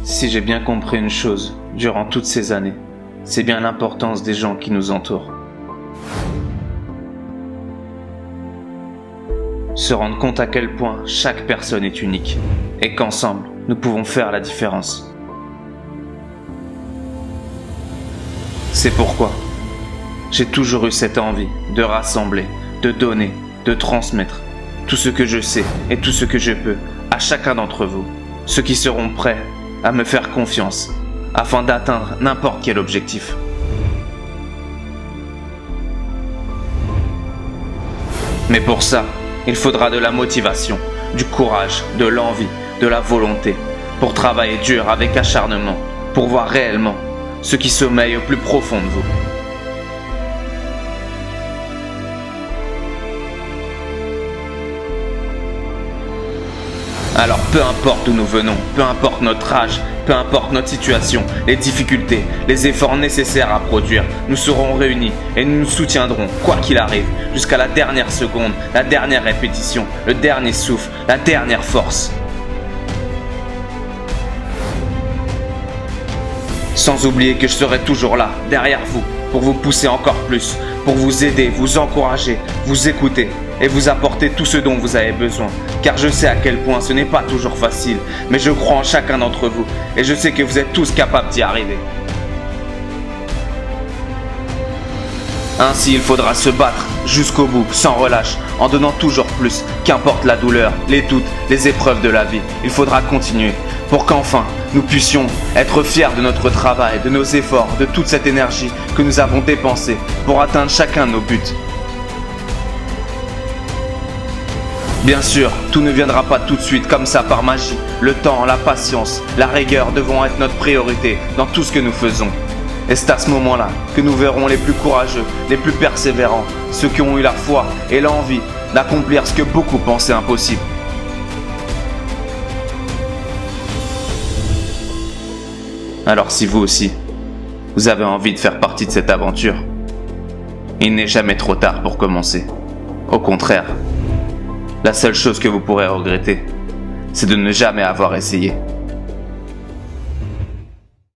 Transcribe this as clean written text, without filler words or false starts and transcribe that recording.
Si j'ai bien compris une chose durant toutes ces années, c'est bien l'importance des gens qui nous entourent. Se rendre compte à quel point chaque personne est unique et qu'ensemble, nous pouvons faire la différence. C'est pourquoi j'ai toujours eu cette envie de rassembler, de donner, de transmettre tout ce que je sais et tout ce que je peux à chacun d'entre vous, ceux qui seront prêts à me faire confiance afin d'atteindre n'importe quel objectif. Mais pour ça, il faudra de la motivation, du courage, de l'envie, de la volonté, pour travailler dur avec acharnement, pour voir réellement ce qui sommeille au plus profond de vous. Alors peu importe d'où nous venons, peu importe notre âge, peu importe notre situation, les difficultés, les efforts nécessaires à produire, nous serons réunis et nous nous soutiendrons, quoi qu'il arrive, jusqu'à la dernière seconde, la dernière répétition, le dernier souffle, la dernière force. Sans oublier que je serai toujours là, derrière vous, pour vous pousser encore plus, pour vous aider, vous encourager, vous écouter et vous apporter tout ce dont vous avez besoin. Car je sais à quel point ce n'est pas toujours facile, mais je crois en chacun d'entre vous et je sais que vous êtes tous capables d'y arriver. Ainsi, il faudra se battre jusqu'au bout, sans relâche, en donnant toujours plus, qu'importe la douleur, les doutes, les épreuves de la vie. Il faudra continuer pour qu'enfin, nous puissions être fiers de notre travail, de nos efforts, de toute cette énergie que nous avons dépensée pour atteindre chacun de nos buts. Bien sûr, tout ne viendra pas tout de suite comme ça par magie. Le temps, la patience, la rigueur devront être notre priorité dans tout ce que nous faisons. Et c'est à ce moment-là que nous verrons les plus courageux, les plus persévérants, ceux qui ont eu la foi et l'envie d'accomplir ce que beaucoup pensaient impossible. Alors si vous aussi, vous avez envie de faire partie de cette aventure, il n'est jamais trop tard pour commencer. Au contraire, la seule chose que vous pourrez regretter, c'est de ne jamais avoir essayé.